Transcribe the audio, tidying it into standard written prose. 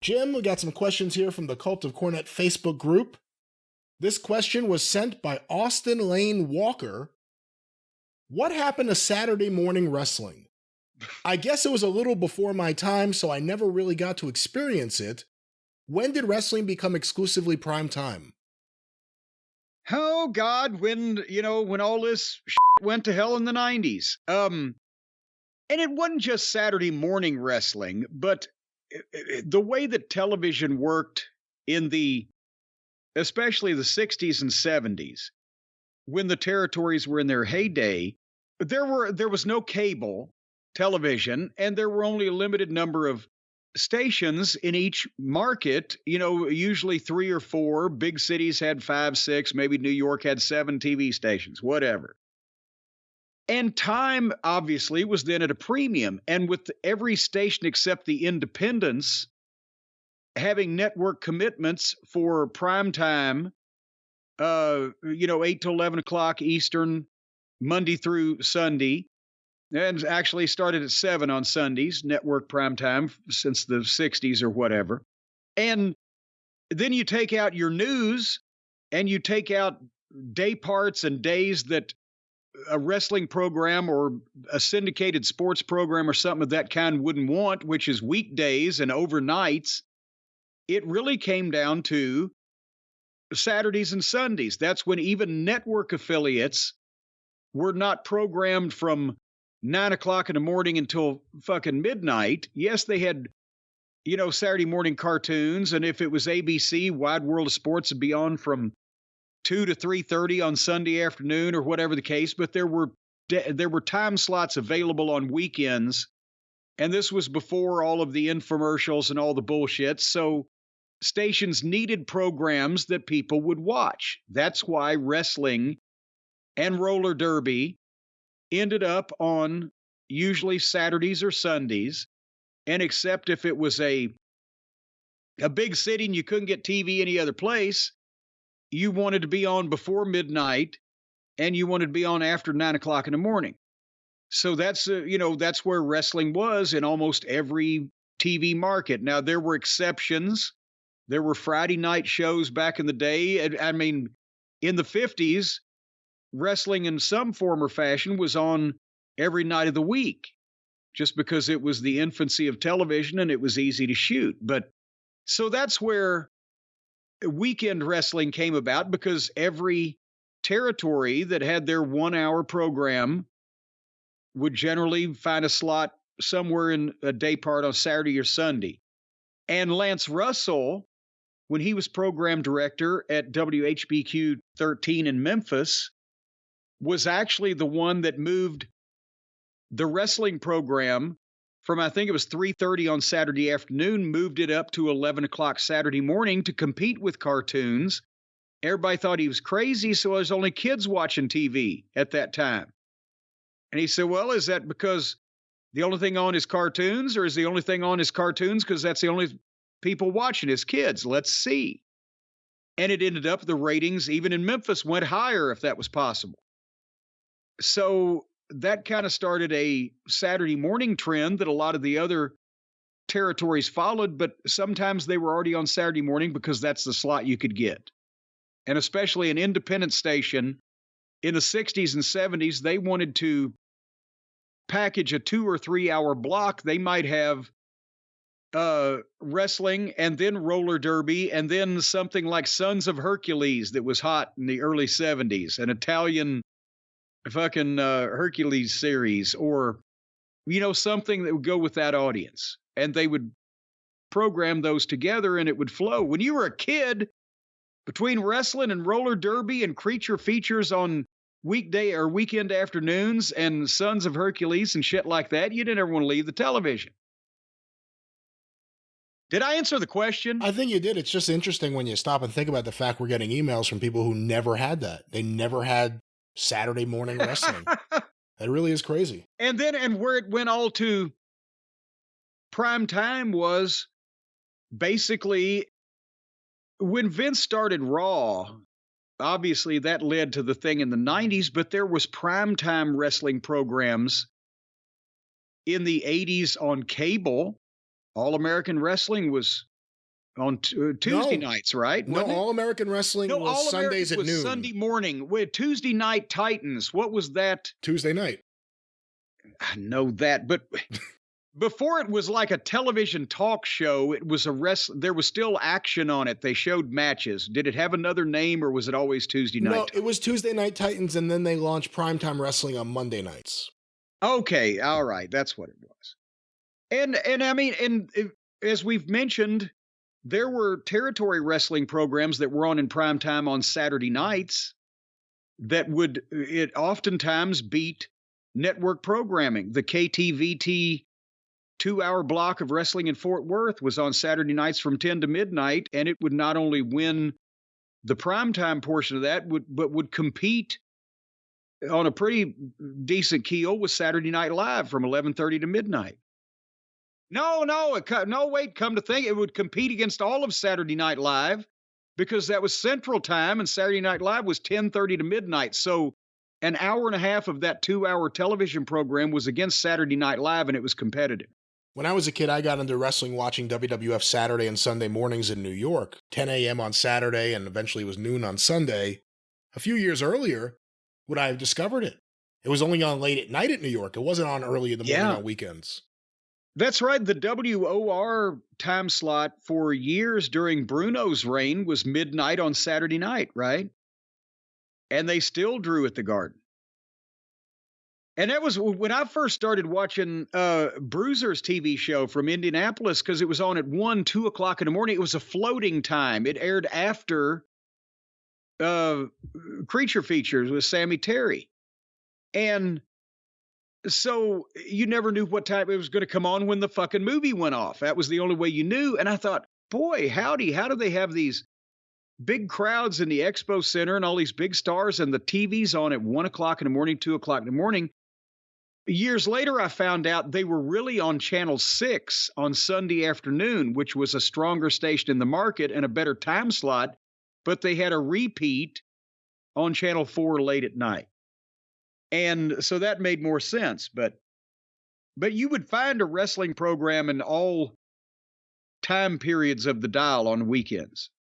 Jim, we got some questions here from the Cult of Cornette Facebook group. This question was sent by Austin Lane Walker. What happened to Saturday morning wrestling? I guess it was a little before my time, so I never really got to experience it. When did wrestling become exclusively prime time? Oh, God, when all this went to hell in the 90s. And it wasn't just Saturday morning wrestling, but the way that television worked especially the 60s and 70s, when the territories were in their heyday, there was no cable television, and there were only a limited number of stations in each market, usually 3 or 4. Big cities had 5, 6, maybe New York had 7 TV stations, whatever. And time, obviously, was then at a premium. And with every station except the independents having network commitments for prime time, 8 to 11 o'clock Eastern, Monday through Sunday, and actually started at 7 on Sundays, network prime time since the 60s or whatever. And then you take out your news and you take out day parts and days that a wrestling program or a syndicated sports program or something of that kind wouldn't want, which is weekdays and overnights. It really came down to Saturdays and Sundays. That's when even network affiliates were not programmed from 9 o'clock in the morning until fucking midnight. Yes, they had, Saturday morning cartoons. And if it was ABC, Wide World of Sports would be on from 2 to 3:30 on Sunday afternoon or whatever the case. But there were time slots available on weekends. And this was before all of the infomercials and all the bullshit. So stations needed programs that people would watch. That's why wrestling and roller derby ended up on usually Saturdays or Sundays. And except if it was a big city and you couldn't get TV any other place, you wanted to be on before midnight and you wanted to be on after 9 o'clock in the morning. So that's where wrestling was in almost every TV market. Now, there were exceptions. There were Friday night shows back in the day. I mean, in the 50s, wrestling in some form or fashion was on every night of the week just because it was the infancy of television and it was easy to shoot. But so that's where weekend wrestling came about, because every territory that had their 1-hour program would generally find a slot somewhere in a day part on Saturday or Sunday. And Lance Russell, when he was program director at WHBQ 13 in Memphis, was actually the one that moved the wrestling program from, I think it was 3:30 on Saturday afternoon, moved it up to 11 o'clock Saturday morning to compete with cartoons. Everybody thought he was crazy, so there's only kids watching TV at that time. And he said, well, is that because the only thing on is cartoons, or is the only thing on is cartoons because that's the only people watching is kids? Let's see. And it ended up the ratings, even in Memphis, went higher if that was possible. So that kind of started a Saturday morning trend that a lot of the other territories followed, but sometimes they were already on Saturday morning because that's the slot you could get. And especially an independent station in the 60s and 70s, they wanted to package a 2 or 3 hour block. They might have wrestling and then roller derby and then something like Sons of Hercules that was hot in the early 70s, an Italian fucking Hercules series, or something that would go with that audience, and they would program those together and it would flow. When you were a kid, between wrestling and roller derby and creature features on weekday or weekend afternoons and Sons of Hercules and shit like that, you didn't ever want to leave the television. Did I answer the question? I think you did. It's just interesting when you stop and think about the fact we're getting emails from people who never had that. They never had Saturday morning wrestling. That really is crazy. And where it went all to prime time was basically when Vince started Raw. Obviously that led to the thing in the 90s, but there was primetime wrestling programs in the 80s on cable. All American Wrestling was on Tuesday No. nights, right? No, All American Wrestling No, was All Sundays American at was noon. Sunday morning. With Tuesday Night Titans, what was that? Tuesday night. I know that, but before it was like a television talk show, it was there was still action on it. They showed matches. Did it have another name, or was it always Tuesday night? No, it was Tuesday Night Titans, and then they launched Primetime Wrestling on Monday nights. Okay, all right, that's what it was. And I mean, as we've mentioned, there were territory wrestling programs that were on in prime time on Saturday nights that would oftentimes beat network programming. The KTVT 2-hour block of wrestling in Fort Worth was on Saturday nights from 10 to midnight, and it would not only win the primetime portion of that, but would compete on a pretty decent keel with Saturday Night Live from 11:30 to midnight. No, wait, come to think, it would compete against all of Saturday Night Live because that was Central Time, and Saturday Night Live was 10:30 to midnight. So an hour and a half of that 2-hour television program was against Saturday Night Live, and it was competitive. When I was a kid, I got into wrestling watching WWF Saturday and Sunday mornings in New York, 10 a.m. on Saturday, and eventually it was noon on Sunday. A few years earlier, would I have discovered it? It was only on late at night at New York. It wasn't on early in the morning on weekends. That's right. The WOR time slot for years during Bruno's reign was midnight on Saturday night, right? And they still drew at the Garden. And that was when I first started watching Bruiser's TV show from Indianapolis, because it was on at 1, 2 o'clock in the morning. It was a floating time. It aired after Creature Features with Sammy Terry. And so you never knew what time it was going to come on when the fucking movie went off. That was the only way you knew. And I thought, boy, howdy, how do they have these big crowds in the Expo Center and all these big stars, and the TV's on at 1 o'clock in the morning, 2 o'clock in the morning? Years later, I found out they were really on Channel 6 on Sunday afternoon, which was a stronger station in the market and a better time slot, but they had a repeat on Channel 4 late at night. And so that made more sense. But you would find a wrestling program in all time periods of the dial on weekends.